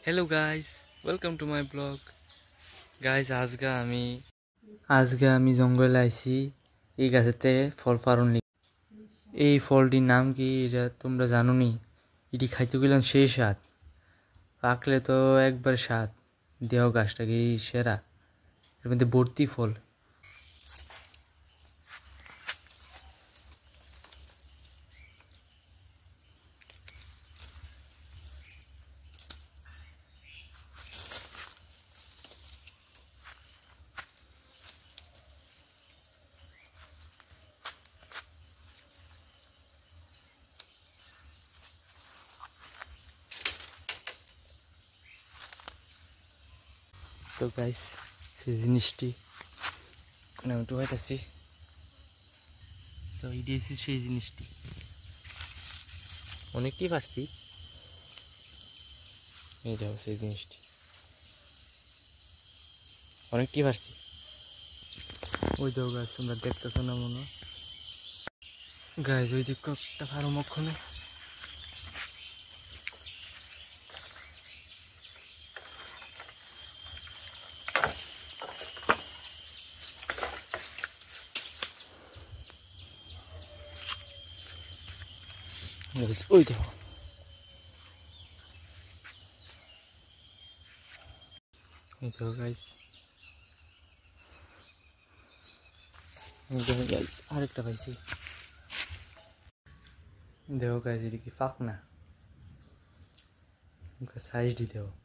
hello guys welcome to my blog guys আজকে আমি জঙ্গলে আইছি এই গাছেতে ফল পারুন এই ফলটির নাম কি এটা তোমরা জানো নি এটি খাইতে গেলাম সেই স্বাদ পাকলে তো একবার স্বাদ দেহ গাছটা কি সেরা এর মধ্যে ভর্তি ফল তো গাইস সেই জিনিসটি আমি একটু হইতাছি তো এই সেই জিনিসটি অনেকটি পারছি এই দেখো সেই জিনিসটি অনেকটি পারছি ওই দেখো গাছ তোমরা দেখতেছো না মনে গাইস ওই দিক একটা ফার্ম ওখানে ওই দেখো এই দেখো গাইস দেখো গাইস আরেকটা পাইছি দেখো গাইস এদিকে ফাঁক না সাইজ দি দেখো